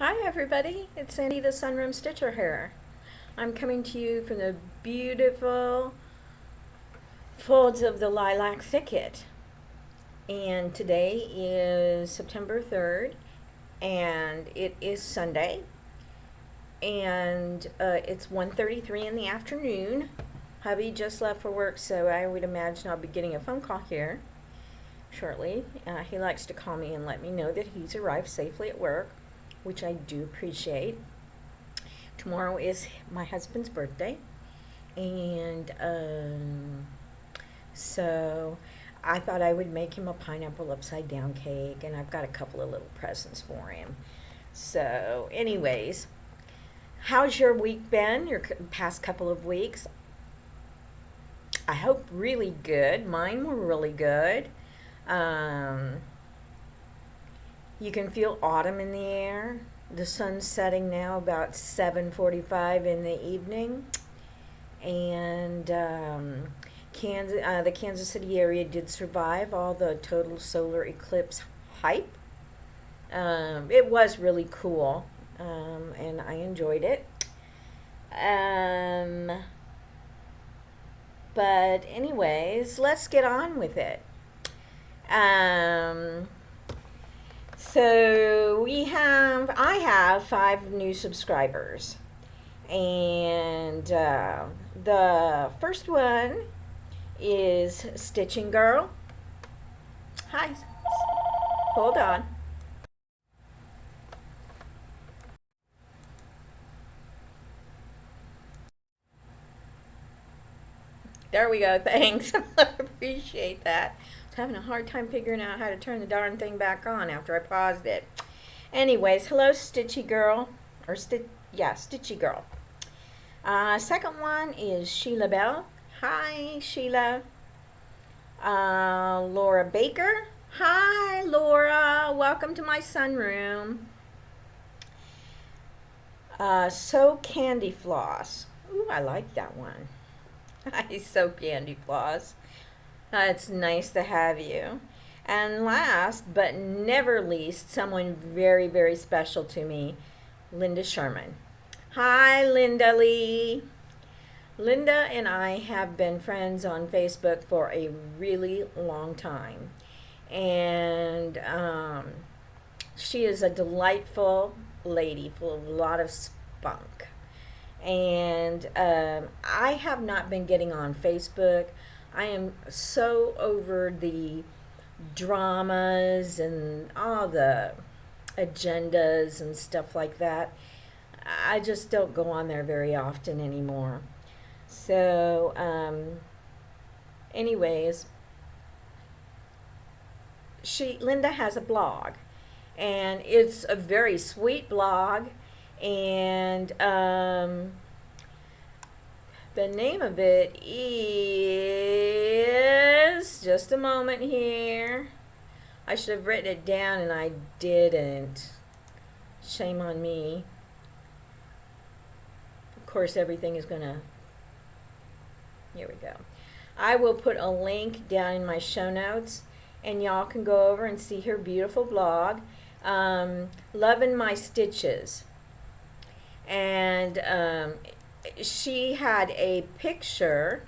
Hi everybody, it's Sandy the Sunroom Stitcher here. I'm coming to you from the beautiful folds of the lilac thicket. And today is September 3rd and it is Sunday. And it's 1:33 in the afternoon. Hubby just left for work, so I would imagine I'll be getting a phone call here shortly. He likes to call me and let me know that he's arrived safely at work, which I do appreciate. Tomorrow is my husband's birthday, and so I thought I would make him a pineapple upside down cake, and I've got a couple of little presents for him. So anyways, how's your week been, your past couple of weeks? I hope really good. Mine were really good. You can feel autumn in the air. The sun's setting now about 7:45 in the evening. And the Kansas City area did survive all the total solar eclipse hype. It was really cool, and I enjoyed it. But anyways, let's get on with it. So I have 5 new subscribers, and the first one is Stitching Girl. Hi, hold on. There we go, thanks. I appreciate that. I was having a hard time figuring out how to turn the darn thing back on after I paused it. Anyways, hello Stitchy Girl, or Stitchy Girl. Second one is Sheila Bell. Hi Sheila. Laura Baker. Hi Laura, welcome to my sunroom. So Candy Floss. Ooh, I like that one. Hi, So Candy Floss. It's nice to have you. And last but never least, someone very, very special to me, Linda Sherman. Hi, Linda Lee. Linda and I have been friends on Facebook for a really long time. And she is a delightful lady full of a lot of spunk. And I have not been getting on Facebook. I am so over the dramas and all the agendas and stuff like that. I just don't go on there very often anymore. So, anyways, Linda has a blog, and it's a very sweet blog. And the name of it is, just a moment here. I should have written it down and I didn't. Shame on me. Of course, everything is gonna. Here we go. I will put a link down in my show notes, and y'all can go over and see her beautiful blog. Loving My Stitches. And she had a picture.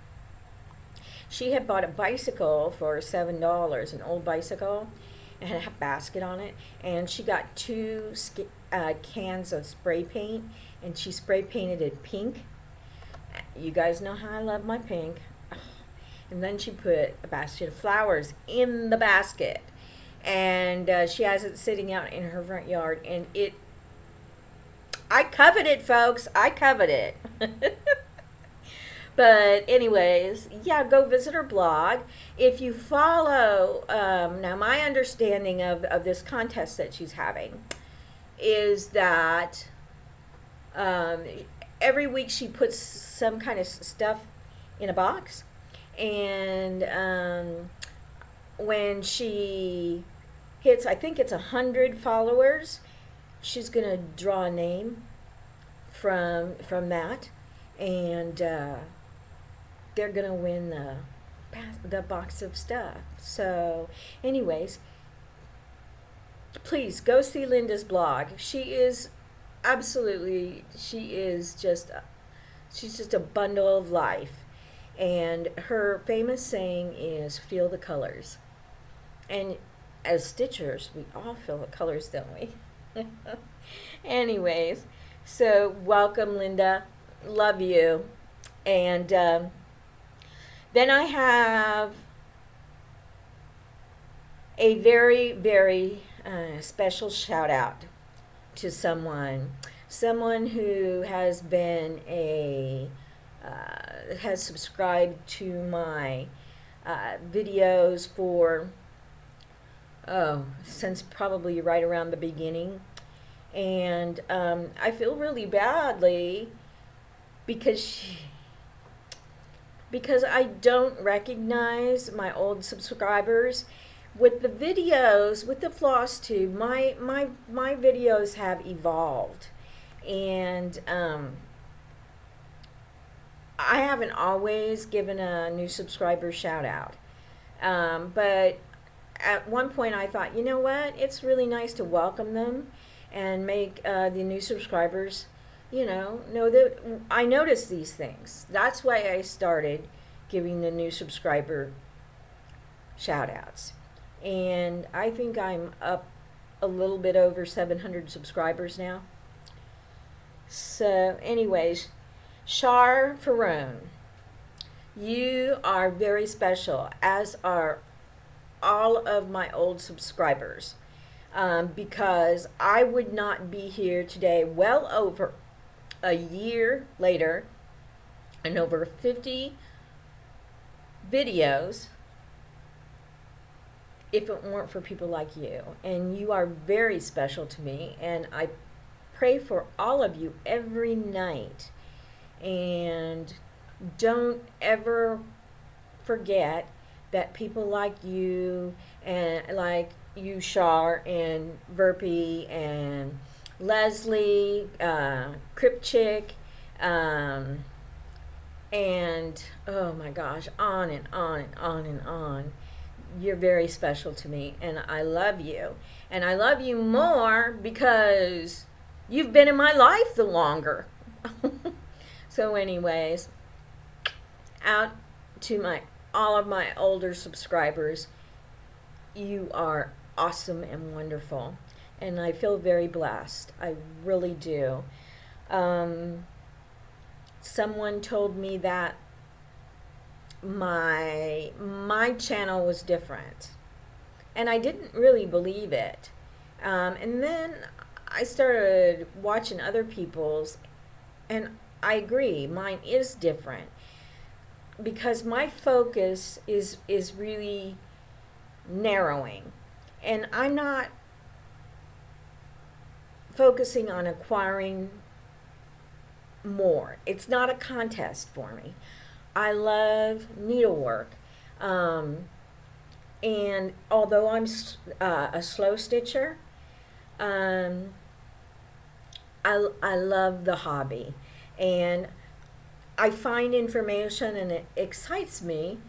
She had bought a bicycle for $7, an old bicycle, and had a basket on it. And she got 2 cans of spray paint, and she spray painted it pink. You guys know how I love my pink. And then she put a basket of flowers in the basket. And she has it sitting out in her front yard, and I covet it, folks. I covet it. But anyways, yeah, go visit her blog. If you follow, now my understanding of this contest that she's having is that every week she puts some kind of stuff in a box. And when she hits, I think it's 100 followers, she's going to draw a name from that, and they're going to win the box of stuff. So anyways, please go see Linda's blog. She is absolutely, she's just a bundle of life. And her famous saying is, feel the colors. And as stitchers, we all feel the colors, don't we? Anyways, so welcome, Linda. Love you. And then I have a very, very special shout out to someone who has been has subscribed to my videos for, since probably right around the beginning. And I feel really badly because because I don't recognize my old subscribers. With the videos, with the FlossTube, my videos have evolved. And I haven't always given a new subscriber shout out. But at one point I thought, you know what? It's really nice to welcome them and make the new subscribers, know that I notice these things. That's why I started giving the new subscriber shout outs. And I think I'm up a little bit over 700 subscribers now. So, anyways, Shar Faroon, you are very special, as are all of my old subscribers, because I would not be here today, well over a year later, and over 50 videos, if it weren't for people like you. And you are very special to me, and I pray for all of you every night. And don't ever forget that people like you, and like you, Shar, and Verpy, and Leslie, Kripchick, and oh my gosh, on and on and on and on. You're very special to me, and I love you. And I love you more because you've been in my life the longer. So anyways, out to all of my older subscribers, you are awesome and wonderful. And I feel very blessed. I really do. Someone told me that my channel was different, and I didn't really believe it. And then I started watching other people's, and I agree, mine is different because my focus is really narrowing, and I'm not focusing on acquiring more. It's not a contest for me. I love needlework, and although I'm a slow stitcher, I love the hobby, and I find information and it excites me,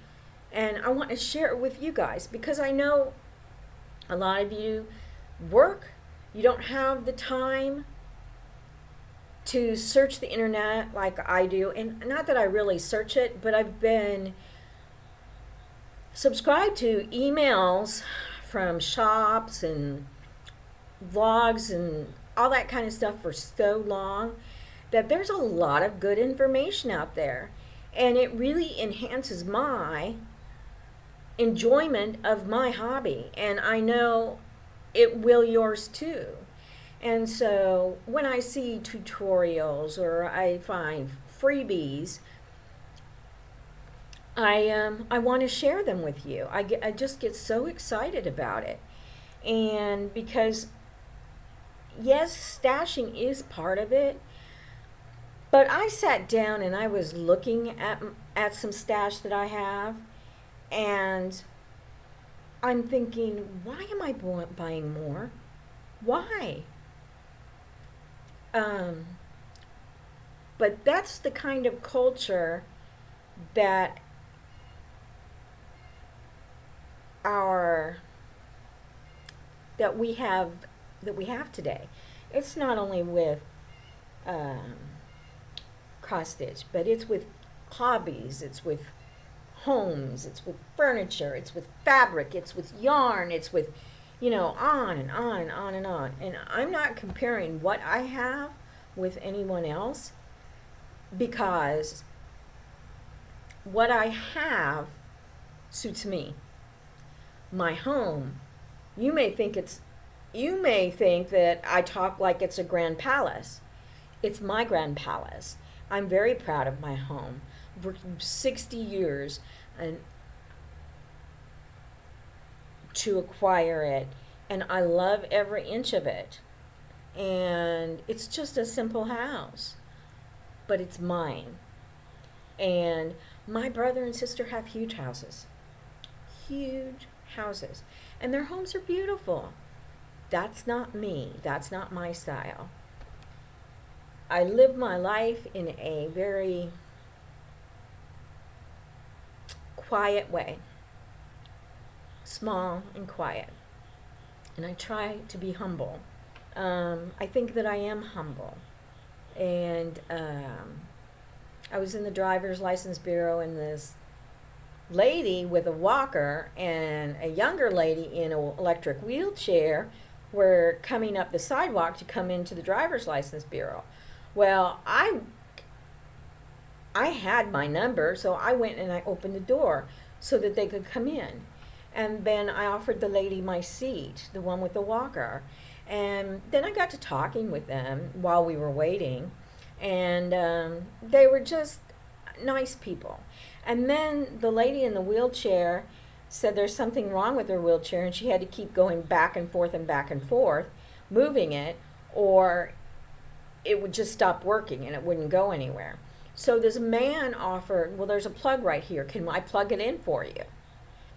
and I want to share it with you guys because I know a lot of you work, you don't have the time to search the internet like I do. And not that I really search it, but I've been subscribed to emails from shops and vlogs and all that kind of stuff for so long that there's a lot of good information out there, and it really enhances my enjoyment of my hobby, and I know it will yours too. And so when I see tutorials or I find freebies, I want to share them with you. I just get so excited about it. And because yes, stashing is part of it, but I sat down and I was looking at some stash that I have, and I'm thinking, why am I buying more? Why? But that's the kind of culture that that we have today. It's not only with um, cross stitch, but it's with hobbies, it's with homes, it's with furniture, it's with fabric, it's with yarn, it's with, on and on and on and on. And I'm not comparing what I have with anyone else, because what I have suits me. My home, you may think that I talk like it's a grand palace. It's my grand palace. I'm very proud of my home. For 60 years and to acquire it, and I love every inch of it. And it's just a simple house, but it's mine. And my brother and sister have huge houses. Huge houses. And their homes are beautiful. That's not me. That's not my style. I live my life in a very quiet way. Small and quiet. And I try to be humble. I think that I am humble. And I was in the driver's license bureau, and this lady with a walker and a younger lady in an electric wheelchair were coming up the sidewalk to come into the driver's license bureau. Well, I had my number, so I went and I opened the door so that they could come in. And then I offered the lady my seat, the one with the walker. And then I got to talking with them while we were waiting. And they were just nice people. And then the lady in the wheelchair said there's something wrong with her wheelchair, and she had to keep going back and forth, moving it, or it would just stop working and it wouldn't go anywhere. So this man offered, well, there's a plug right here. Can I plug it in for you?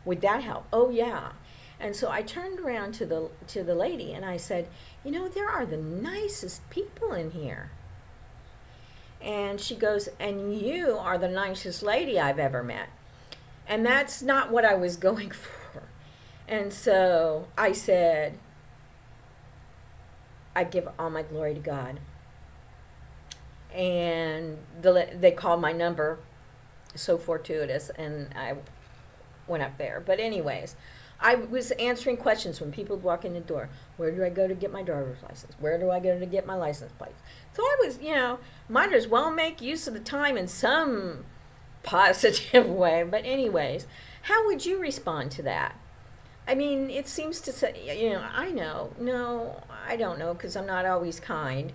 Would that help? Oh, yeah. And so I turned around to the lady and I said, there are the nicest people in here. And she goes, and you are the nicest lady I've ever met. And that's not what I was going for. And so I said, I give all my glory to God. And they called my number, so fortuitous, and I went up there. But anyways, I was answering questions when people would walk in the door. Where do I go to get my driver's license? Where do I go to get my license plate? So I was, might as well make use of the time in some positive way. But anyways, how would you respond to that? I mean, it seems to say, I know. No, I don't know, because I'm not always kind.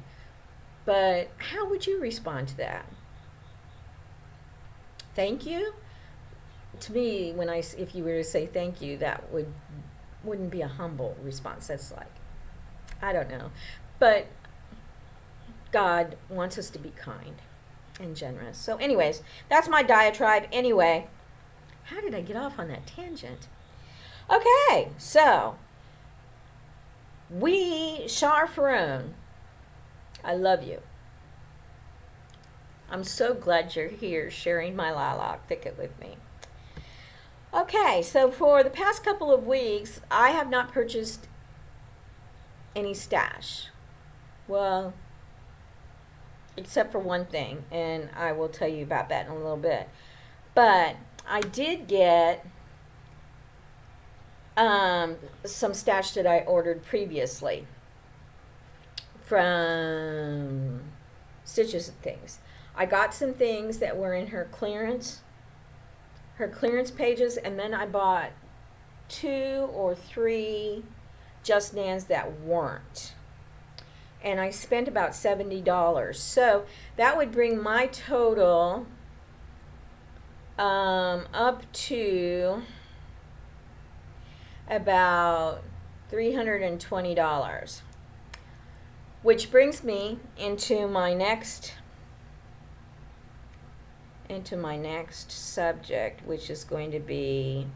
But how would you respond to that? Thank you? To me, if you were to say thank you, that wouldn't be a humble response. That's like, I don't know. But God wants us to be kind and generous. So anyways, that's my diatribe. Anyway, how did I get off on that tangent? Okay, so Shar Faroon, I love you. I'm so glad you're here sharing my lilac thicket with me. Okay, so for the past couple of weeks, I have not purchased any stash. Well, except for one thing, and I will tell you about that in a little bit. But I did get some stash that I ordered previously from Stitches and Things. I got some things that were in her clearance pages, and then I bought 2 or 3 Just Nans that weren't. And I spent about $70. So that would bring my total up to about $320. Which brings me into my next subject, which is going to be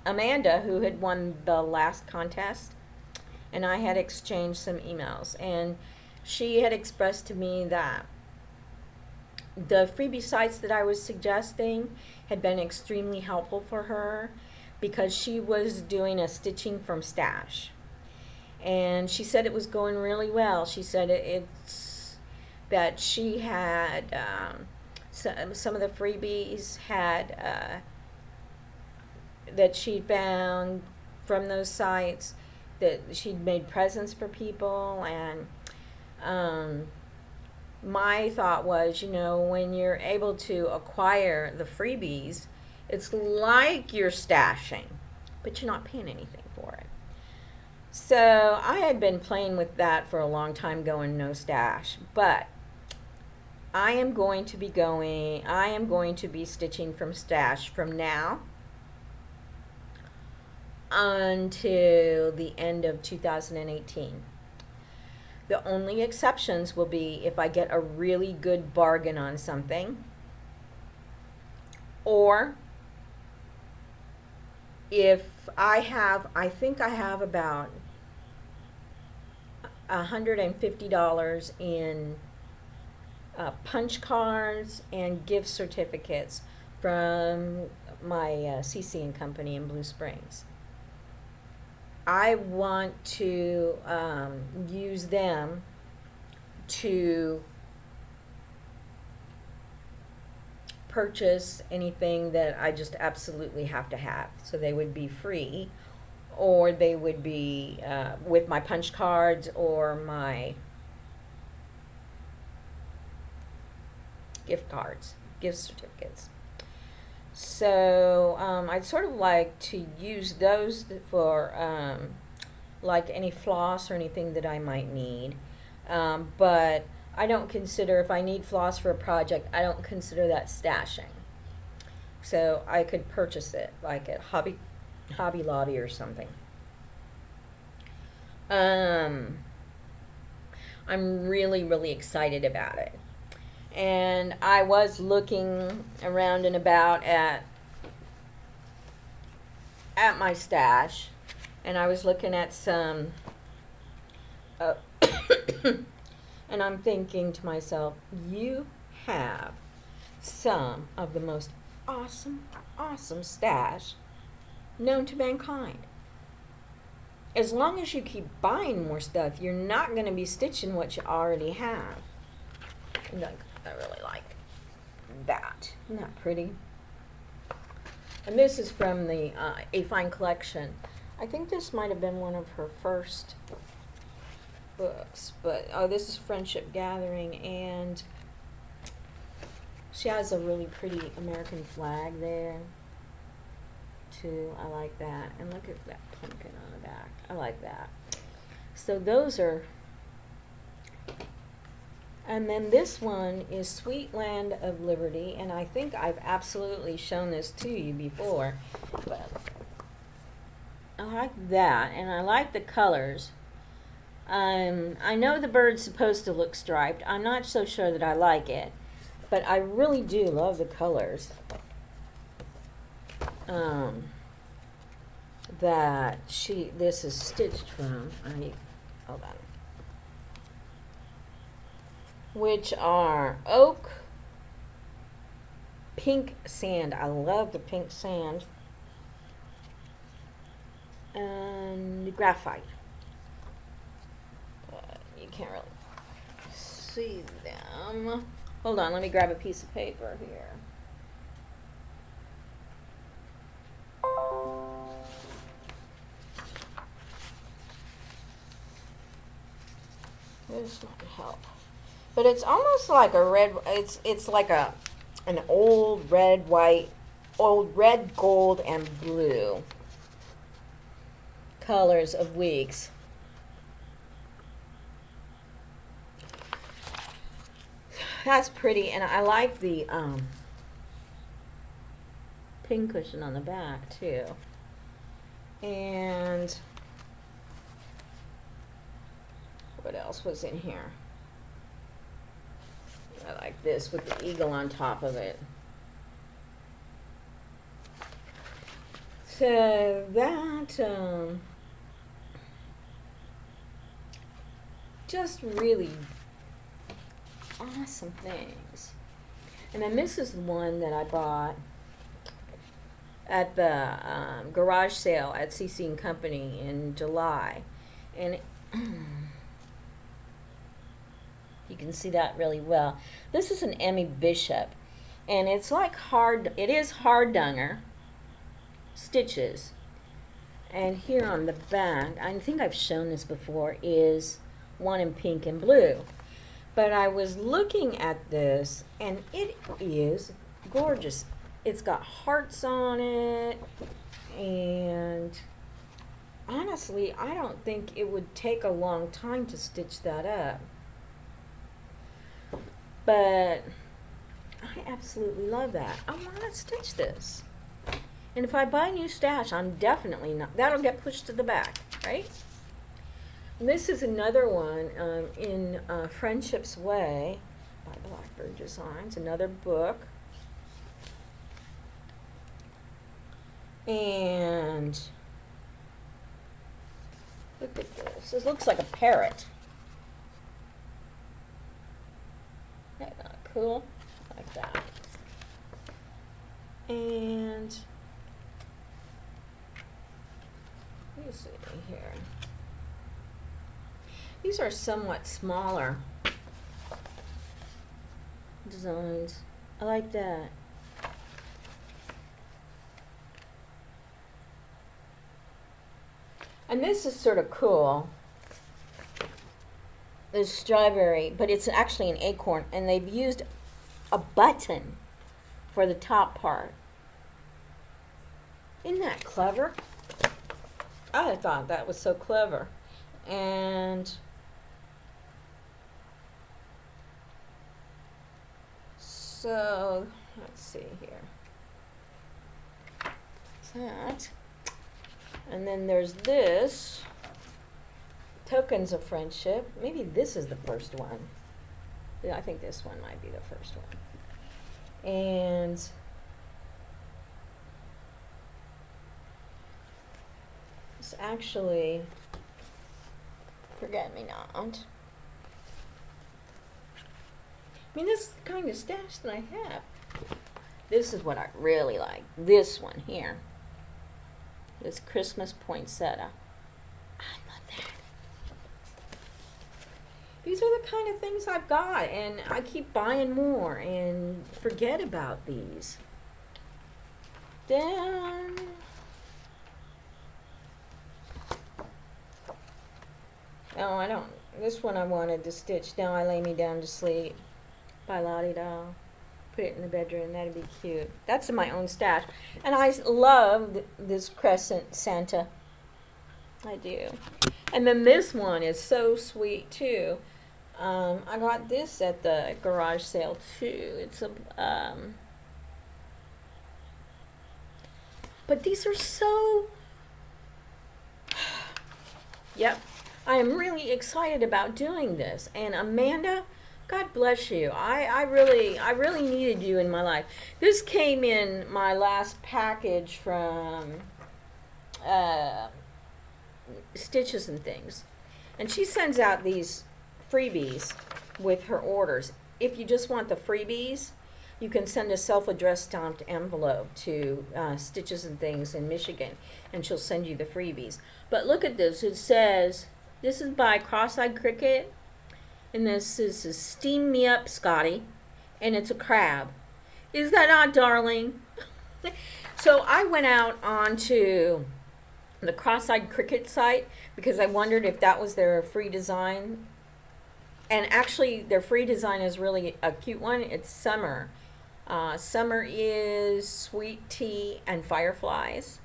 Amanda, who had won the last contest, and I had exchanged some emails, and she had expressed to me that the freebie sites that I was suggesting had been extremely helpful for her because she was doing a stitching from stash. and she said it was going really well. She said it's that she had some of the freebies had that she found from those sites, that she'd made presents for people. And my thought was, you know, when you're able to acquire the freebies, it's like you're stashing, but you're not paying anything for it. So I had been playing with that for a long time, going no stash, but I am going to be stitching from stash from now until the end of 2018. The only exceptions will be if I get a really good bargain on something, or if I think I have about $150 in punch cards and gift certificates from my CC and Company in Blue Springs. I want to use them to purchase anything that I just absolutely have to have. So they would be free, or they would be with my punch cards or my gift cards, gift certificates. So I'd sort of like to use those for like any floss or anything that I might need. But I don't consider, if I need floss for a project, I don't consider that stashing. So I could purchase it like at Hobby Lobby or something. I'm really, really excited about it. And I was looking around and about at my stash, and I was looking at some and I'm thinking to myself, you have some of the most awesome stash known to mankind. As long as you keep buying more stuff, you're not going to be stitching what you already have. I really like that. Isn't that pretty? And this is from the A Fine Collection. I think this might have been one of her first books, but this is Friendship Gathering, and she has a really pretty American flag there too. I like that. And look at that pumpkin on the back. I like that. So those are. And then this one is Sweet Land of Liberty, and I think I've absolutely shown this to you before, but I like that, and I like the colors. I know the bird's supposed to look striped. I'm not so sure that I like it, but I really do love the colors that this is stitched from. Hold on. Which are oak, pink sand. I love the pink sand. And graphite. But you can't really see them. Hold on, let me grab a piece of paper here. This might help. But it's almost like a red, it's like an old red, gold, and blue colors of weeks. That's pretty, and I like the pin cushion on the back too. And what else was in here? I like this with the eagle on top of it. So that just really awesome things. And then this is the one that I bought at the garage sale at CC and Company in July. And You can see that really well. This is an Emmy Bishop, and it's like it is Hardanger stitches. And here on the back, I think I've shown this before, is one in pink and blue. But I was looking at this, and it is gorgeous. It's got hearts on it, and honestly, I don't think it would take a long time to stitch that up. But I absolutely love that. I want to stitch this. And if I buy a new stash, I'm definitely not, that'll get pushed to the back, right? And this is another one in Friendship's Way by Blackbird Designs, another book. And look at this. This looks like a parrot. Isn't that not cool? Like that. And let me see here. These are somewhat smaller designs. I like that. And this is sort of cool. This strawberry, but it's actually an acorn, and they've used a button for the top part. Isn't that clever? I thought that was so clever. And so let's see here. That. And then there's this, Tokens of Friendship. Maybe this is the first one. Yeah, I think this one might be the first one. And it's actually Forget Me Not. I mean, this is the kind of stash that I have. This is what I really like. This one here. This Christmas poinsettia. I love that. These are the kind of things I've got, and I keep buying more and forget about these. Then oh, I don't. This one I wanted to stitch. Now I Lay Me Down to Sleep by Lottie Doll. Put it in the bedroom. That'd be cute. That's in my own stash. And I love this crescent Santa. I do. And then this one is so sweet too. I got this at the garage sale too. It's a but these are so yep. I am really excited about doing this. And Amanda, God bless you. I really needed you in my life. This came in my last package from Stitches and Things. And she sends out these freebies with her orders. If you just want the freebies, you can send a self-addressed stamped envelope to Stitches and Things in Michigan, and she'll send you the freebies. But look at this. It says, this is by Cross-Eyed Cricket. And this is Steam Me Up, Scotty. And it's a crab. Is that not darling? So I went out onto the Cross-Eyed Cricket site because I wondered if that was their free design. And actually, their free design is really a cute one. It's Summer. Summer is Sweet Tea and Fireflies.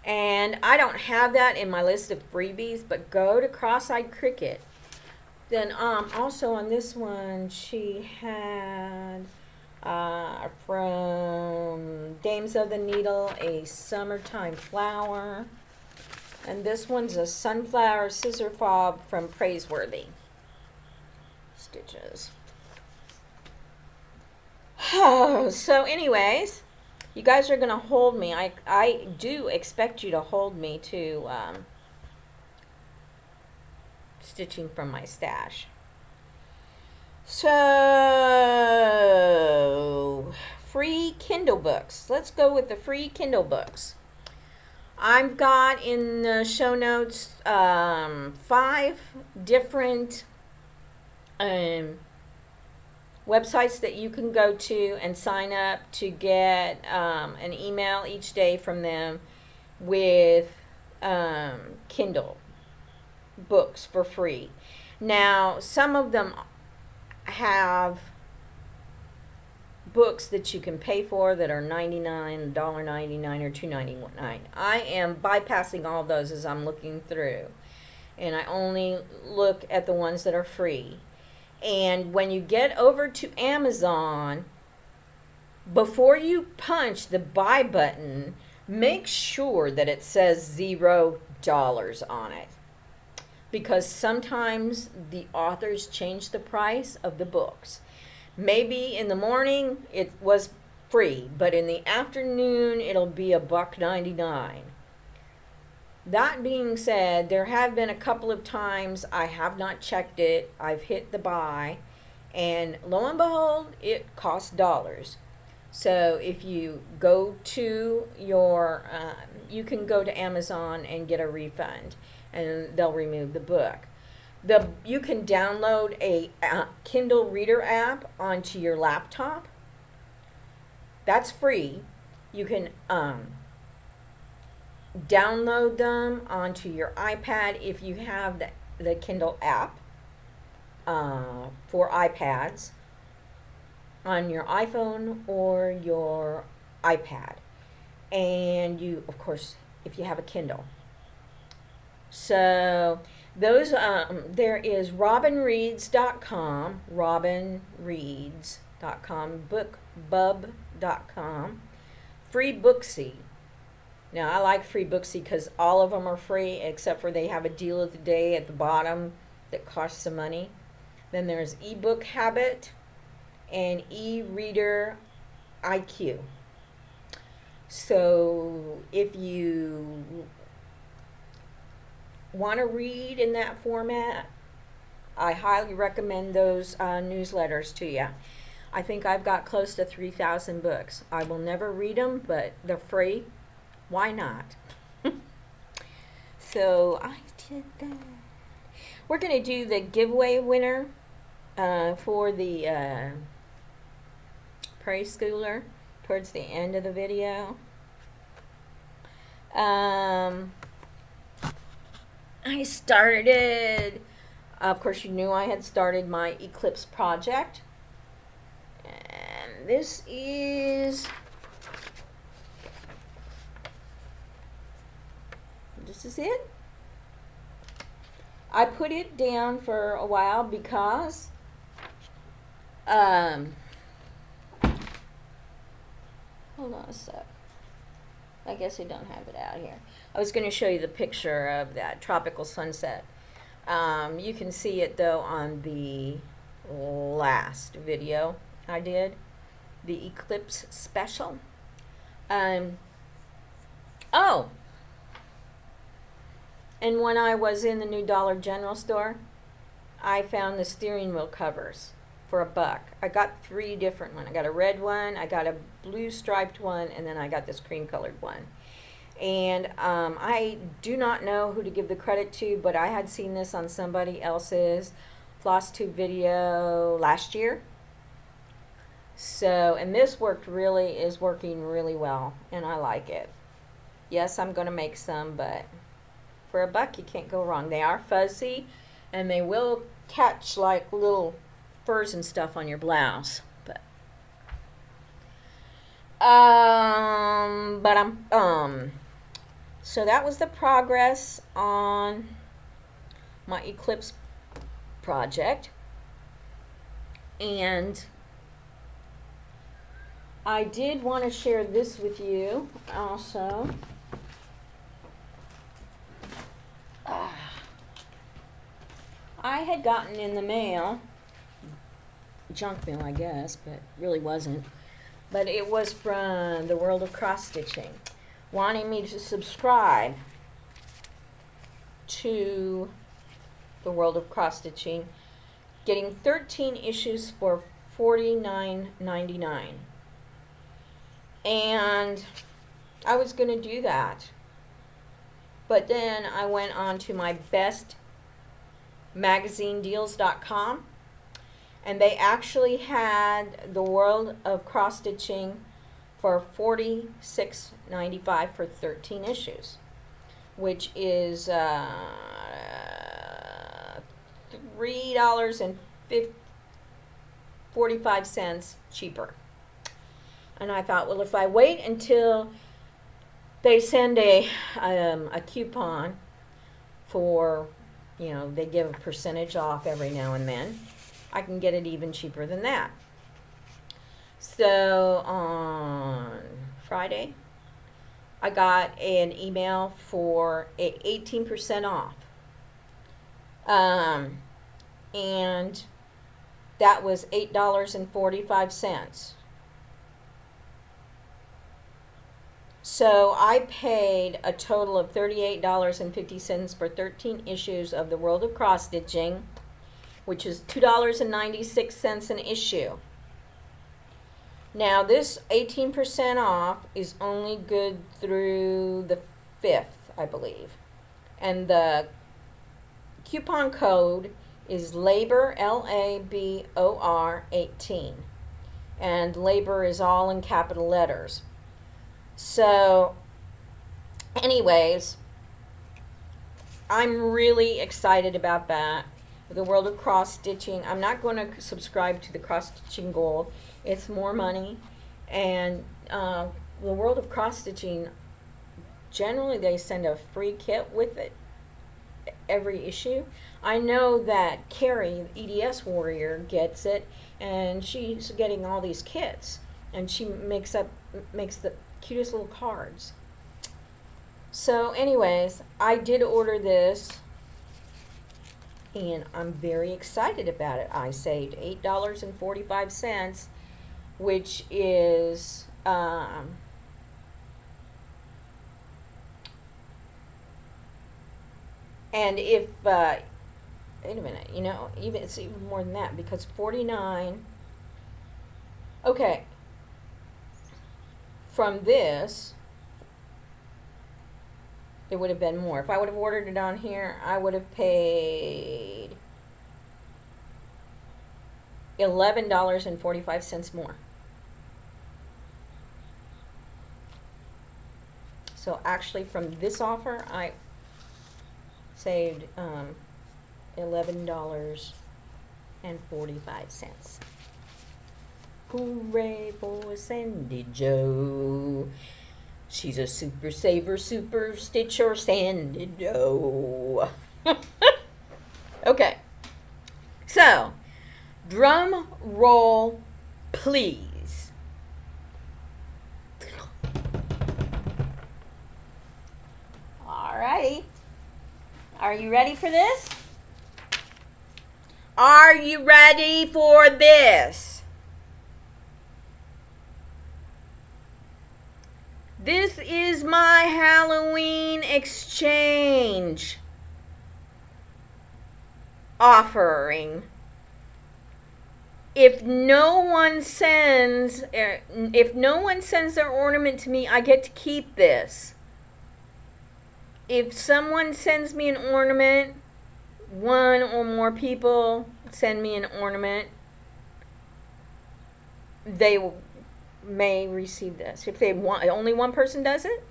And I don't have that in my list of freebies, but go to Cross-Eyed Cricket. Then also on this one, she had from Dames of the Needle, a Summertime Flower. And this one's a Sunflower Scissor Fob from Praiseworthy Stitches. So anyways, you guys are going to hold me. I do expect you to hold me to stitching from my stash. So, free Kindle books. Let's go with the free Kindle books. I've got in the show notes 5 different websites that you can go to and sign up to get an email each day from them with Kindle books for free. Now, some of them have books that you can pay for that are $99, $1.99, or $2.99. I am bypassing all those as I'm looking through, and I only look at the ones that are free. And when you get over to Amazon, before you punch the buy button, make sure that it says $0 on it, because sometimes the authors change the price of the books. Maybe in the morning it was free, but in the afternoon it'll be $1.99. That being said, there have been a couple of times I have not checked it. I've hit the buy, and lo and behold, it costs dollars. So if you go to your, you can go to Amazon and get a refund, and they'll remove the book. You can download a Kindle Reader app onto your laptop. That's free. You can download them onto your iPad if you have the Kindle app for iPads on your iPhone or your iPad. And you, of course, if you have a Kindle. So those there is robinreads.com, bookbub.com, Freebooksy. Now, I like Freebooksy because all of them are free except for they have a deal of the day at the bottom that costs some money. Then there's eBook Habit and eReader IQ. So if you want to read in that format, I highly recommend those newsletters to you. I think I've got close to 3,000 books. I will never read them, but they're free. Why not? So I did that. We're going to do the giveaway winner for the Prairie Schooler towards the end of the video. I started, of course you knew I had started my Eclipse project. And this is it. I put it down for a while because hold on a sec. I guess I don't have it out here. I was going to show you the picture of that tropical sunset. You can see it though on the last video I did, the Eclipse special. Oh, and when I was in the new Dollar General store, I found the steering wheel covers for $1. I got 3 different ones. I got a red one, I got a blue striped one, and then I got this cream colored one. And I do not know who to give the credit to, but I had seen this on somebody else's FlossTube video last year. So, and this is working really well, and I like it. Yes, I'm going to make some, but for $1 you can't go wrong. They are fuzzy, and they will catch like little furs and stuff on your blouse. But so that was the progress on my Eclipse project. And I did want to share this with you also. I had gotten in the mail, junk mail I guess, but really wasn't. But it was from the World of Cross Stitching, wanting me to subscribe to the World of Cross Stitching, getting 13 issues for $49.99. And I was going to do that. But then I went on to my bestmagazinedeals.com, and they actually had the World of Cross Stitching for $46.95 for 13 issues, which is $3.45 cheaper. And I thought, well, if I wait until they send a coupon for, they give a percentage off every now and then, I can get it even cheaper than that. So on Friday, I got an email for 18% off. And that was $8.45. So I paid a total of $38.50 for 13 issues of The World of Cross Stitching, which is $2.96 an issue. Now this 18% off is only good through the 5th, I believe. And the coupon code is LABOR, LABOR 18. And labor is all in capital letters. So, anyways, I'm really excited about that. The World of Cross Stitching. I'm not going to subscribe to the Cross Stitching Gold. It's more money. And the World of Cross Stitching, generally they send a free kit with it every issue. I know that Carrie, the EDS Warrior, gets it, and she's getting all these kits. And she makes the cutest little cards. So anyways, I did order this, and I'm very excited about it. I saved $8.45, which is and if wait a minute, even it's even more than that, because 49. Okay, from this, it would have been more. If I would have ordered it on here, I would have paid $11.45 more. So actually, from this offer, I saved $11.45. Hooray for Sandy Jo. She's a super saver, super stitcher, Sandy Jo. Okay. So, drum roll, please. All right. Are you ready for this? Are you ready for this? This is my Halloween exchange offering. If no one sends their ornament to me, I get to keep this. If someone sends me an ornament, one or more people send me an ornament, they may receive this. If they want, only one person does it,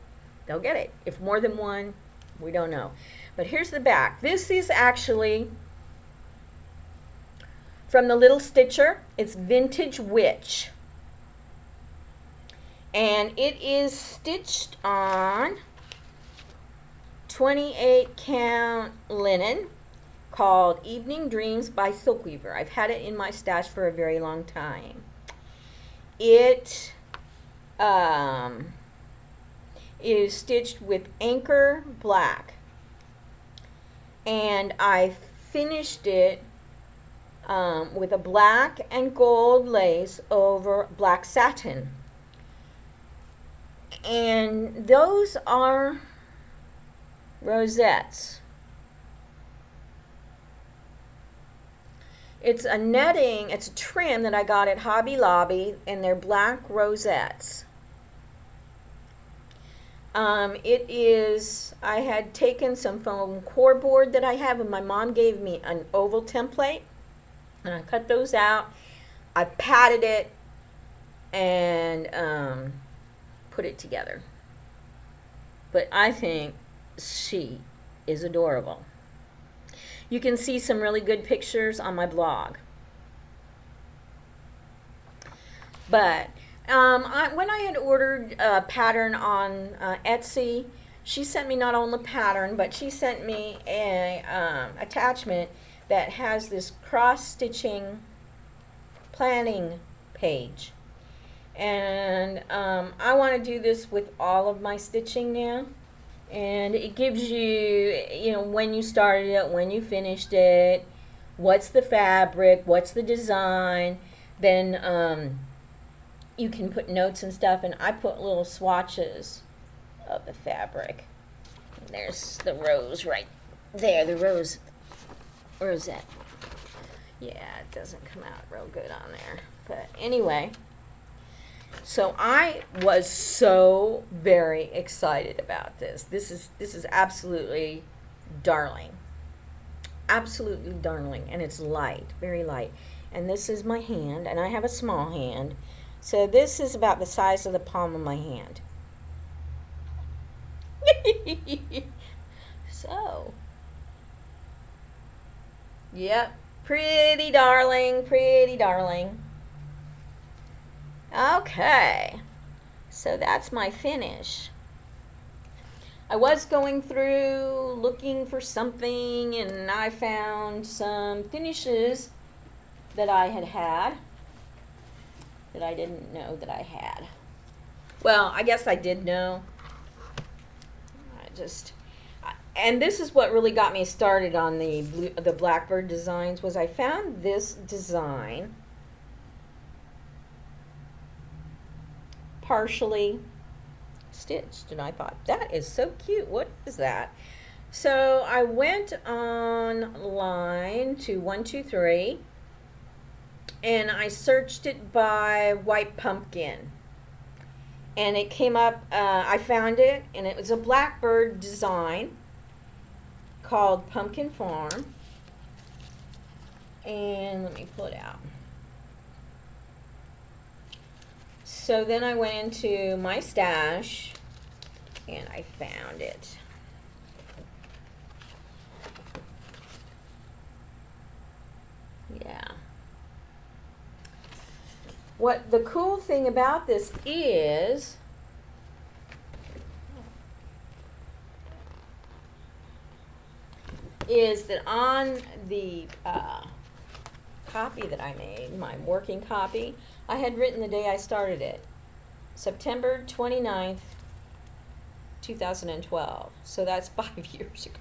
they'll get it. If more than one, we don't know. But here's the back. This is actually from the Little Stitcher. It's Vintage Witch. And it is stitched on 28 count linen called Evening Dreams by Silkweaver. I've had it in my stash for a very long time. It is stitched with Anchor Black, and I finished it with a black and gold lace over black satin. And those are rosettes. It's a netting, it's a trim that I got at Hobby Lobby, and they're black rosettes. I had taken some foam core board that I have, and my mom gave me an oval template, and I cut those out. I patted it and put it together. But I think she is adorable. You can see some really good pictures on my blog. But when I had ordered a pattern on Etsy, she sent me not only pattern, but she sent me a attachment that has this cross-stitching planning page. And I want to do this with all of my stitching now. And it gives you, when you started it, when you finished it, what's the fabric, what's the design. Then you can put notes and stuff, and I put little swatches of the fabric. And there's the rose right there, the rose. Where is that? Yeah, it doesn't come out real good on there. But anyway, so I was so very excited about this. This is absolutely darling. Absolutely darling. And it's light, very light. And this is my hand, and I have a small hand. So this is about the size of the palm of my hand. So, yep, pretty darling, pretty darling. Okay, so that's my finish. I was going through looking for something, and I found some finishes that I had that I didn't know that I had. Well, I guess I did know. And this is what really got me started on the Blackbird designs, was I found this design partially stitched, and I thought, that is so cute. What is that? So I went online to 123 and I searched it by white pumpkin, and it came up. I found it, and it was a Blackbird design called Pumpkin Farm. And let me pull it out. So then I went into my stash and I found it. Yeah. What the cool thing about this is that on the copy that I made, my working copy, I had written the day I started it, September 29th, 2012. So that's 5 years ago.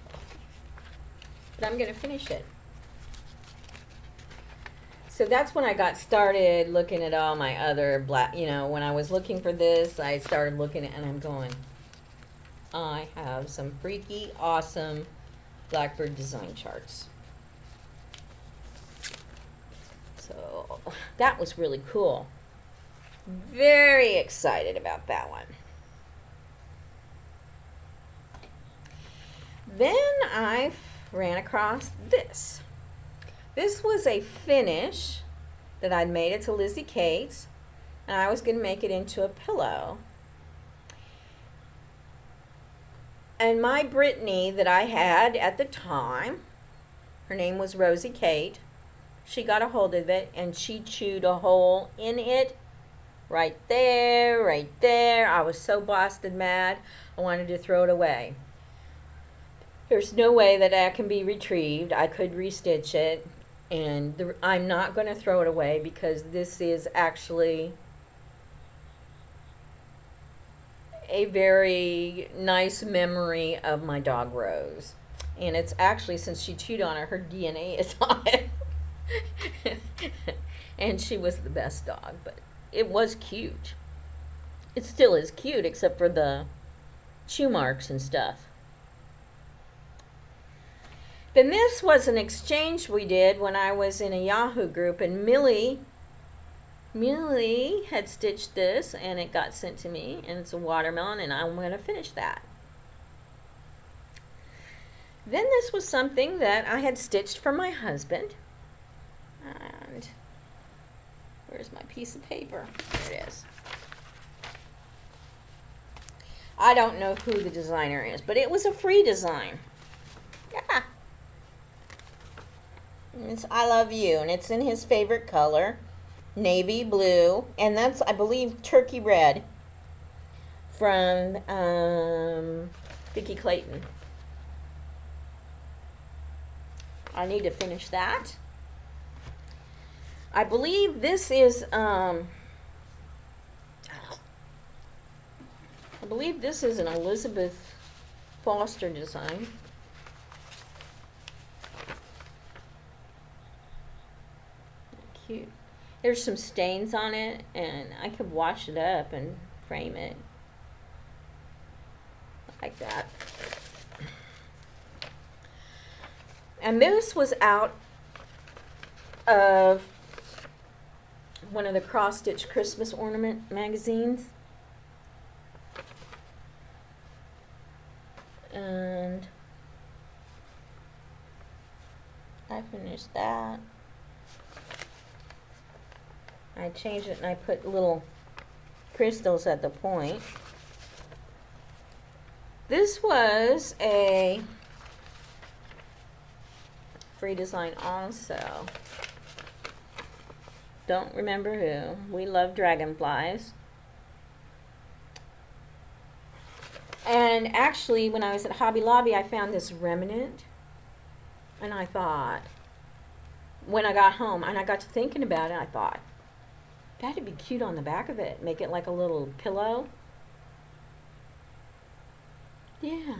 But I'm going to finish it. So that's when I got started looking at all my other when I was looking for this, I started looking at, and I'm going, I have some freaky, awesome Blackbird design charts. So that was really cool. Very excited about that one. Then I ran across this. This was a finish that I'd made. It's a Lizzie Kate's, and I was going to make it into a pillow. And my Brittany that I had at the time, her name was Rosie Kate, she got a hold of it, and she chewed a hole in it right there, right there. I was so blasted mad, I wanted to throw it away. There's no way that that can be retrieved. I could restitch it, and I'm not going to throw it away because this is actually a very nice memory of my dog Rose. And it's actually, since she chewed on it, her DNA is on it. And she was the best dog, but it was cute. It still is cute, except for the chew marks and stuff. Then this was an exchange we did when I was in a Yahoo group, and Millie Millie had stitched this and it got sent to me, and it's a watermelon, and I'm going to finish that. Then this was something that I had stitched for my husband. And where's my piece of paper? There it is. I don't know who the designer is, but it was a free design. Yeah. It's I Love You, and it's in his favorite color, navy blue, and that's, I believe, turkey red from Vicki Clayton. I need to finish that. I believe this is I believe this is an Elizabeth Foster design. Cute. There's some stains on it, and I could wash it up and frame it like that. And this was out of one of the cross-stitch Christmas ornament magazines. And I finished that. I changed it and I put little crystals at the point. This was a free design also. Don't remember who. We love dragonflies. And actually, when I was at Hobby Lobby, I found this remnant. And I thought, when I got home, and I got to thinking about it, I thought, that'd be cute on the back of it. Make it like a little pillow. Yeah.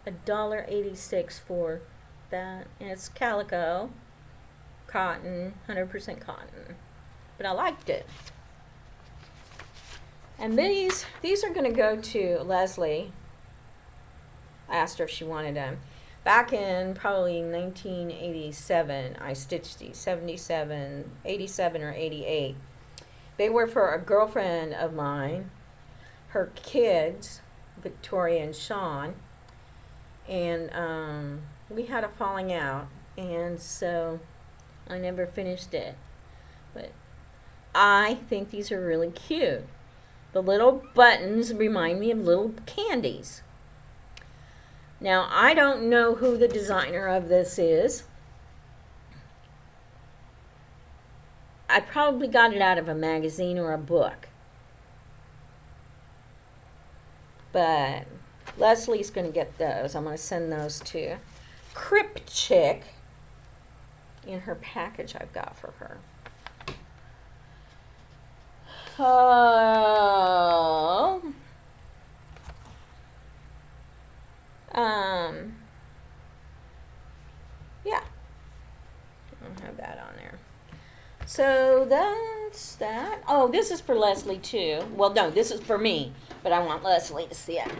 $1.86 for that. And it's calico, cotton, 100% cotton. But I liked it. And these are going to go to Leslie. I asked her if she wanted them. Back in probably 1987, I stitched these, 77, 87 or 88. They were for a girlfriend of mine, her kids, Victoria and Sean, and we had a falling out, and so I never finished it. But I think these are really cute. The little buttons remind me of little candies. Now, I don't know who the designer of this is. I probably got it out of a magazine or a book. But Leslie's going to get those. I'm going to send those to Cryptchick in her package I've got for her. Oh. Yeah. I don't have that on there. So that's that. Oh, this is for Leslie too. Well, no, this is for me, but I want Leslie to see it.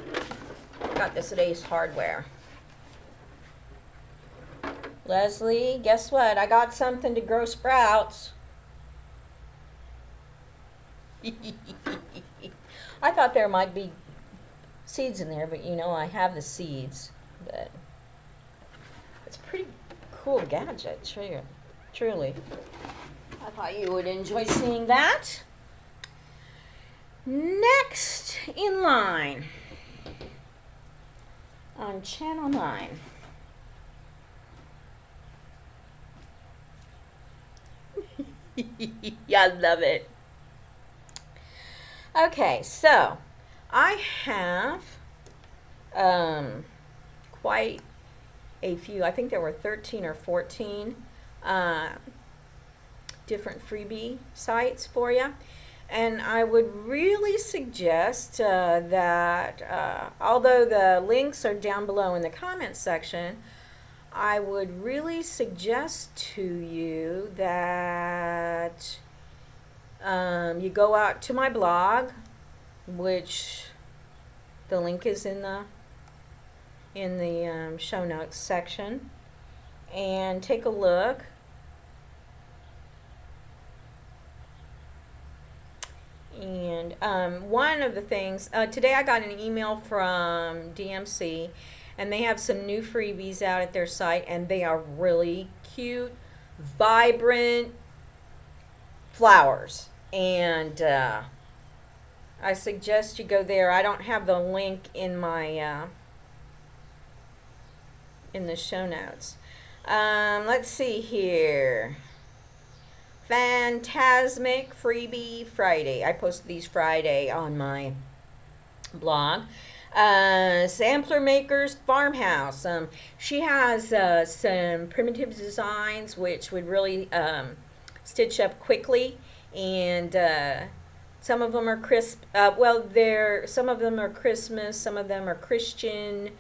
Got this at Ace Hardware. Leslie, guess what? I got something to grow sprouts. I thought there might be seeds in there, but you know, I have the seeds. But it's a pretty cool gadget, truly. I thought you would enjoy seeing that. Next in line on Channel 9. Yeah, I love it. Okay, so I have quite a few. I think there were 13 or 14 different freebie sites for you. And I would really suggest that although the links are down below in the comments section, I would really suggest to you that you go out to my blog, which the link is in the show notes section, and take a look And one of the things, today I got an email from DMC, and they have some new freebies out at their site, and they are really cute, vibrant flowers. And I suggest you go there. I don't have the link in my in the show notes. Let's see here. Phantasmic Freebie Friday. I post these Friday on my blog. Sampler Maker's Farmhouse. She has some primitive designs which would really stitch up quickly, and some of them are crisp. Some of them are Christmas, some of them are Christian.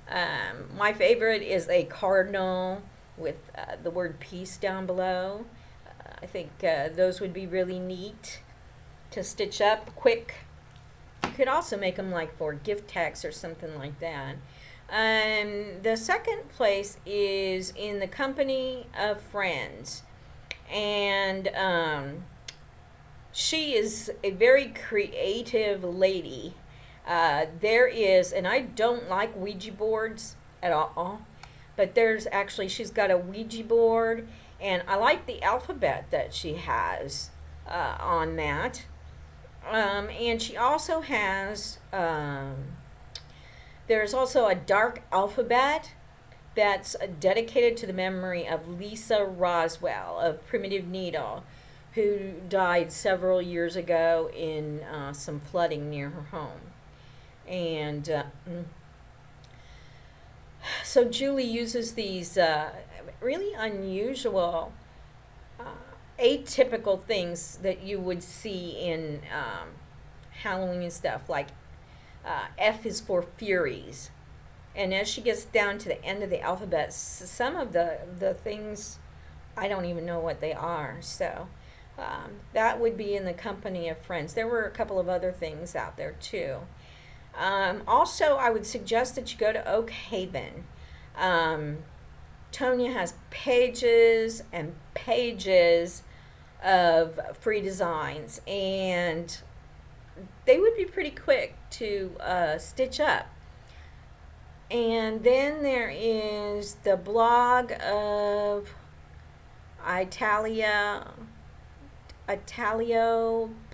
My favorite is a cardinal with the word peace down below. I think those would be really neat to stitch up quick. You could also make them like for gift tags or something like that. The second place is in the Company of Friends. And she is a very creative lady. There is, and I don't like Ouija boards at all, but she's got a Ouija board, and I like the alphabet that she has on that. And she also has, there's also a dark alphabet that's dedicated to the memory of Lisa Roswell of Primitive Needle, who died several years ago in some flooding near her home. And so Julie uses these really unusual, atypical things that you would see in Halloween and stuff, like F is for Furies. And as she gets down to the end of the alphabet, some of the things, I don't even know what they are. So that would be in the Company of Friends. There were a couple of other things out there too. Also, I would suggest that you go to Oak Haven. Tonya has pages and pages of free designs, and they would be pretty quick to stitch up. And then there is the blog of Italio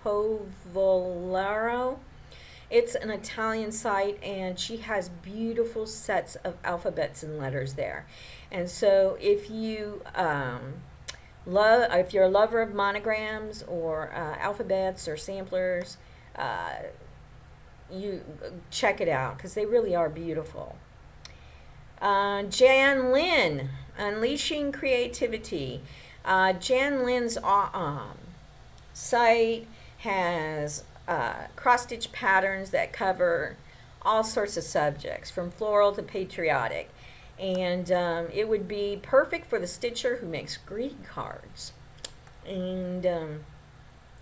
Povolaro. It's an Italian site, and she has beautiful sets of alphabets and letters there. And so if you if you're a lover of monograms or alphabets or samplers, you check it out because they really are beautiful. Jan Lynn, Unleashing Creativity. Jan Lynn's site has cross-stitch patterns that cover all sorts of subjects, from floral to patriotic. And it would be perfect for the stitcher who makes greeting cards. And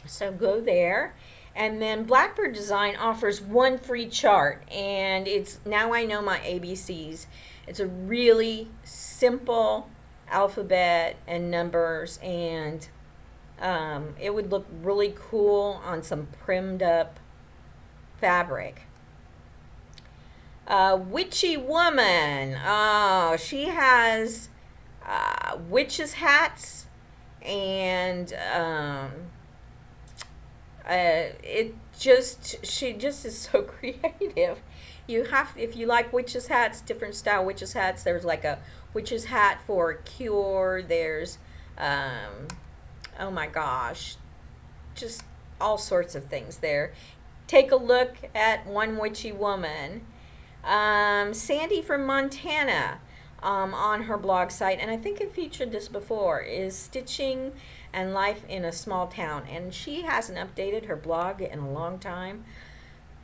so go there. And then Blackbird Design offers one free chart, and it's Now I Know My ABCs. It's a really simple alphabet and numbers, and it would look really cool on some primmed up fabric. Witchy Woman. Oh, she has witches hats, and she just is so creative. If you like witches hats, different style witches hats, there's like a witches hat for a cure. There's oh my gosh, just all sorts of things there. Take a look at One Witchy Woman. Sandy from Montana, on her blog site, and I think I featured this before, is Stitching and Life in a Small Town. And she hasn't updated her blog in a long time,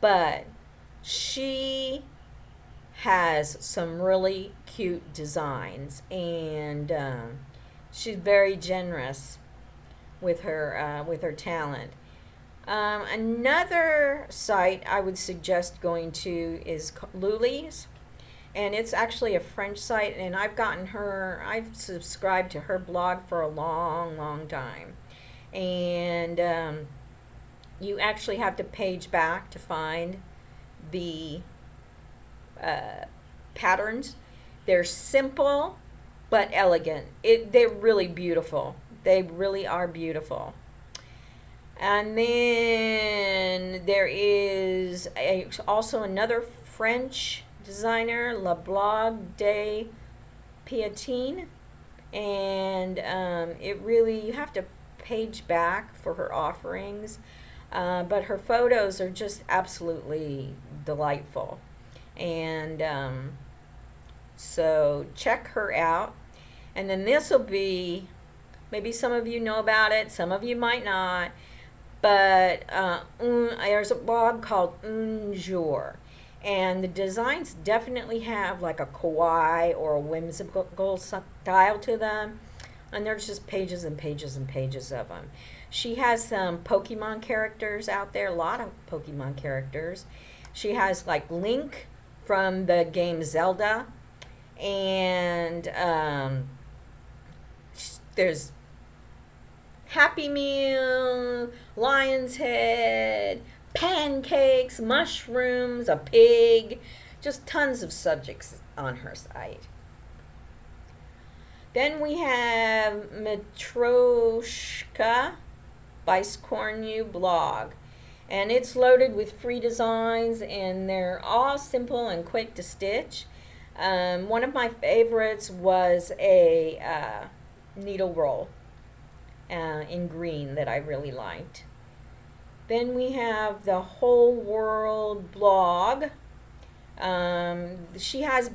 but she has some really cute designs, and she's very generous with her talent. Another site I would suggest going to is Luli's, and it's actually a French site, and I've subscribed to her blog for a long time, and You actually have to page back to find the patterns. They're simple but elegant. They're really beautiful. They really are beautiful. And then there is also another French designer, La Blague de Piatine, and it really, you have to page back for her offerings, but her photos are just absolutely delightful. And so check her out. And then this will be, maybe some of you know about it, some of you might not, but there's a blog called Un Jour. And the designs definitely have like a kawaii or a whimsical style to them. And there's just pages and pages and pages of them. She has some Pokemon characters out there, a lot of Pokemon characters. She has like Link from the game Zelda. And there's Happy Meal, Lion's Head, pancakes, mushrooms, a pig, just tons of subjects on her site. Then we have Matroshka Biscornu blog, and it's loaded with free designs, and they're all simple and quick to stitch. One of my favorites was a needle roll in green that I really liked. Then we have the Whole World blog. She has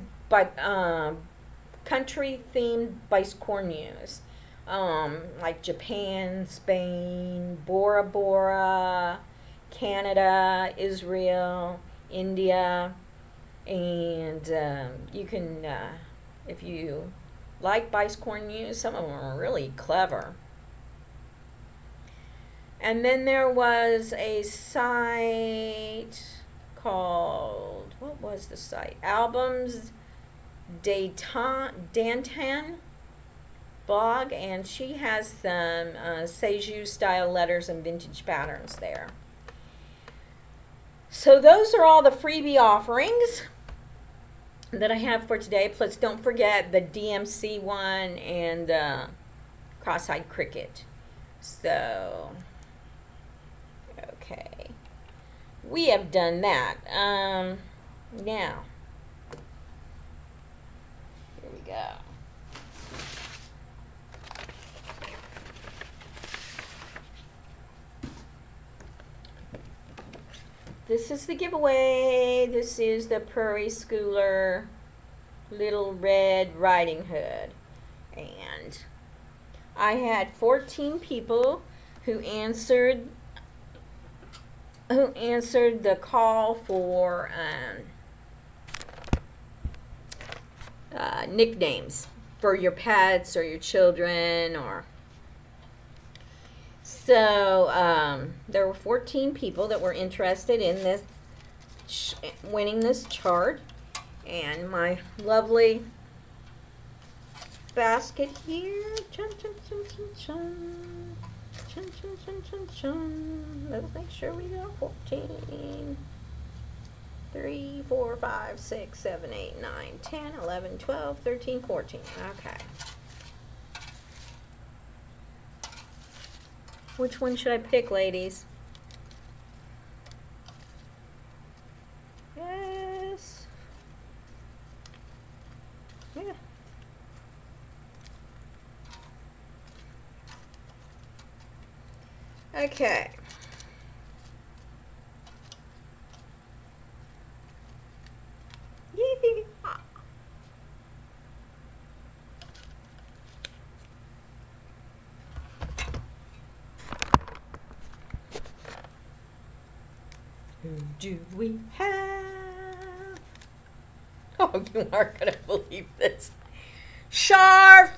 country-themed Biscornus, like Japan, Spain, Bora Bora, Canada, Israel, India, and you can, if you like Biscornus, some of them are really clever. And then there was a site called, what was the site? Albums Dantan blog, and she has some Seiju style letters and vintage patterns there. So those are all the freebie offerings that I have for today. Plus, don't forget the DMC one and the cross-eyed cricket. So okay, we have done that. Now, here we go. This is the giveaway. This is the Prairie Schooler Little Red Riding Hood. And I had 14 people who answered the call for nicknames for your pets or your children, or so there were 14 people that were interested in this winning this chart, and my lovely basket here. Chun, chun, chun, chun, chun. Chun, chun, chun, chun, chun. Let's make sure we go 14, 3, 4, 5, 6, 7, 8, 9, 10, 11, 12, 13, 14. Okay. Which one should I pick, ladies? Yes. Yeah. Okay. Who do we have? Oh, you aren't going to believe this. Charferone!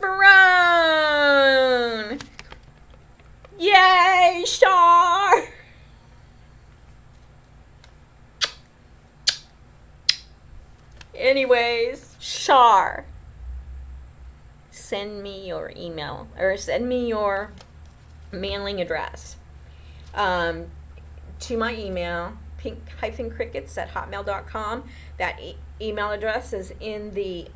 Yay, Char! Anyways, Char, send me your email, or send me your mailing address. to my email, pink-crickets@hotmail.com. That email address is in the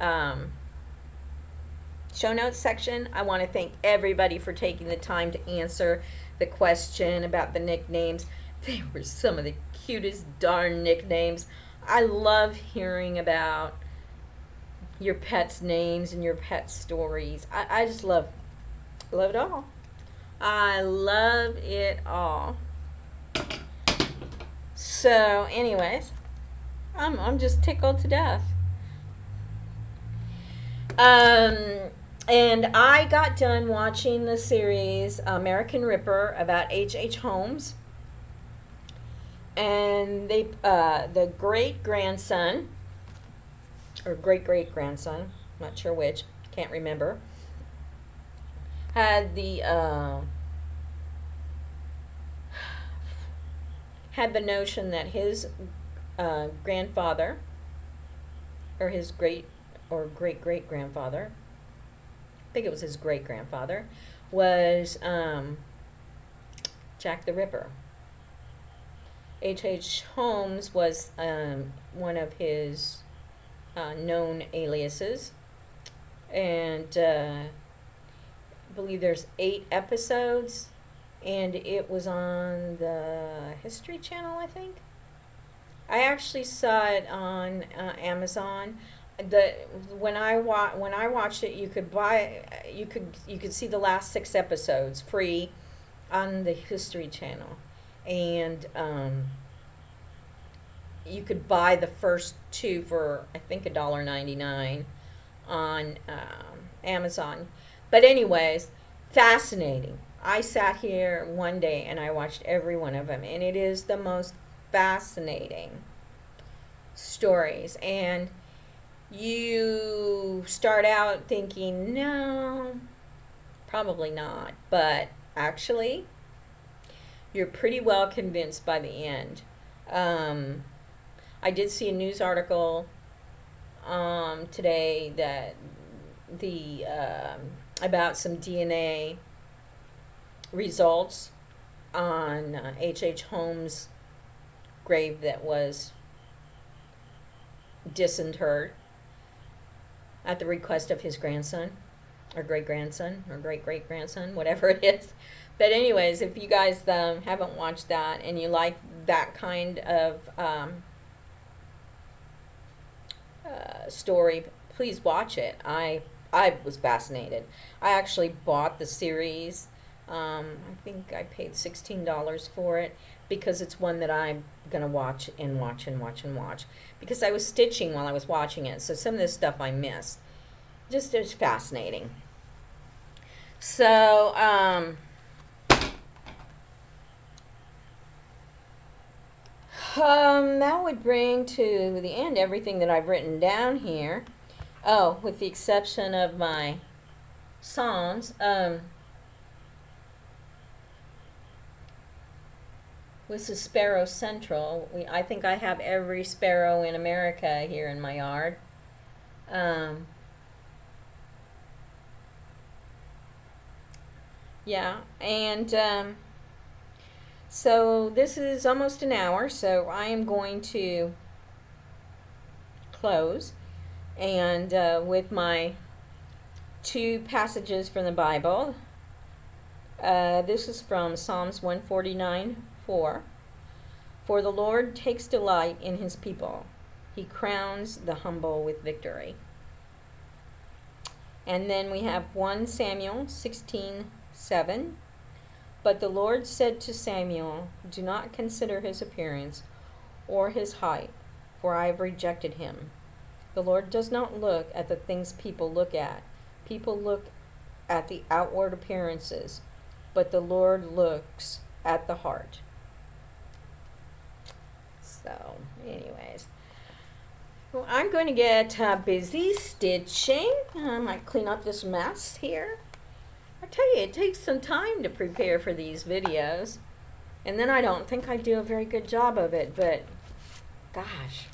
show notes section. I want to thank everybody for taking the time to answer the question about the nicknames. They were some of the cutest darn nicknames. I love hearing about your pets' names and your pet stories. I just love it all. I love it all. So, anyways, I'm just tickled to death. And I got done watching the series American Ripper about H.H. Holmes. And they, the great-grandson, or great-great-grandson, not sure which, can't remember, had the notion that his grandfather, or his great-great-grandfather, I think it was his great-grandfather, was Jack the Ripper. H.H. Holmes was one of his known aliases, and I believe there's 8 episodes, and it was on the History Channel, I think. I actually saw it on Amazon. When I watched it, you could see the last 6 episodes free on the History Channel, and you could buy the first 2 for I think $1.99 on Amazon. But anyways, fascinating. I sat here one day and I watched every one of them, and it is the most fascinating stories. And you start out thinking, no, probably not, but actually you're pretty well convinced by the end. I did see a news article today that about some DNA results on H.H. Holmes' grave that was disinterred at the request of his grandson, or great-grandson, or great-great-grandson, whatever it is. But anyways, if you guys haven't watched that and you like that kind of story, please watch it. I was fascinated. I actually bought the series. I think I paid $16 for it because it's one that I'm going to watch and watch and watch and watch, because I was stitching while I was watching it, so some of this stuff I missed. Just, it's fascinating. So, that would bring to the end everything that I've written down here. Oh, with the exception of my Psalms. This is Sparrow Central. I think I have every sparrow in America here in my yard. Yeah, and so this is almost an hour, so I am going to close, and with my 2 passages from the Bible. This is from Psalms 149:4. For the Lord takes delight in his people. He crowns the humble with victory. And then we have 1 Samuel 16:7. But the Lord said to Samuel, do not consider his appearance or his height, for I have rejected him. The Lord does not look at the things people look at. People look at the outward appearances, but the Lord looks at the heart. So, anyways. Well, I'm going to get busy stitching. I might clean up this mess here. I tell you, it takes some time to prepare for these videos. And then I don't think I do a very good job of it, but gosh.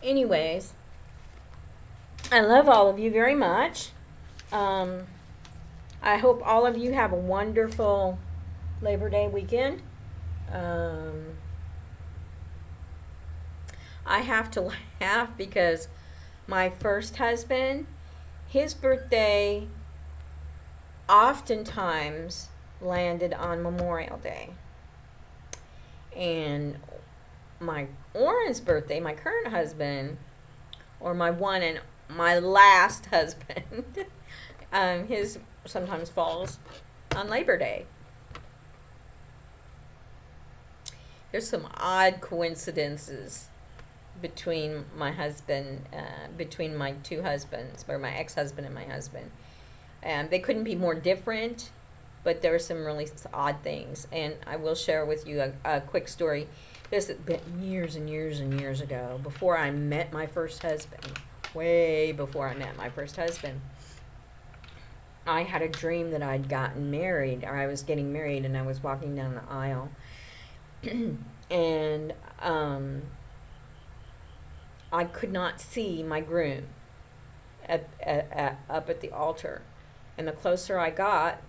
Anyways, I love all of you very much. I hope all of you have a wonderful Labor Day weekend. I have to laugh because my first husband, his birthday oftentimes landed on Memorial Day. And my Oren's birthday, my current husband, or my one and my last husband, his sometimes falls on Labor Day. There's some odd coincidences between my husband, between my two husbands, or my ex-husband and my husband. And they couldn't be more different, but there were some really odd things. And I will share with you a quick story. This has been years and years and years ago, before I met my first husband, way before I met my first husband. I had a dream that I'd gotten married, or I was getting married, and I was walking down the aisle. And I could not see my groom up at the altar. And the closer I got,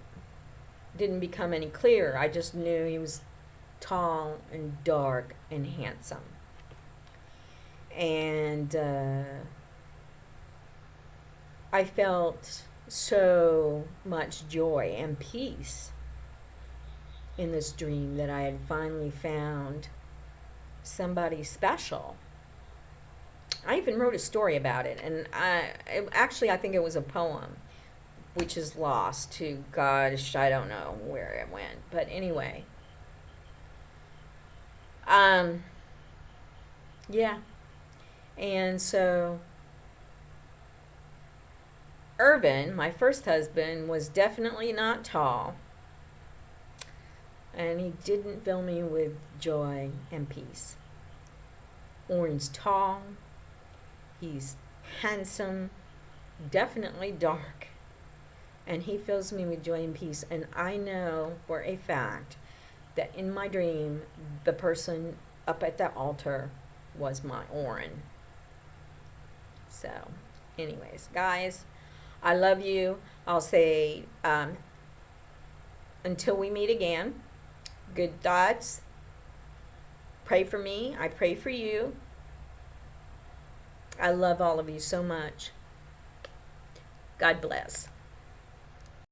didn't become any clearer. I just knew he was tall and dark and handsome. And I felt so much joy and peace in this dream that I had finally found somebody special. I even wrote a story about it, and I think it was a poem, which is lost to gosh, I don't know where it went. But anyway, yeah. And so Irvin, my first husband, was definitely not tall, and he didn't fill me with joy and peace. Oren's tall, he's handsome, definitely dark, and he fills me with joy and peace. And I know for a fact that in my dream, the person up at the altar was my Oren. So, anyways, guys, I love you. I'll say until we meet again, good thoughts. Pray for me. I pray for you. I love all of you so much. God bless.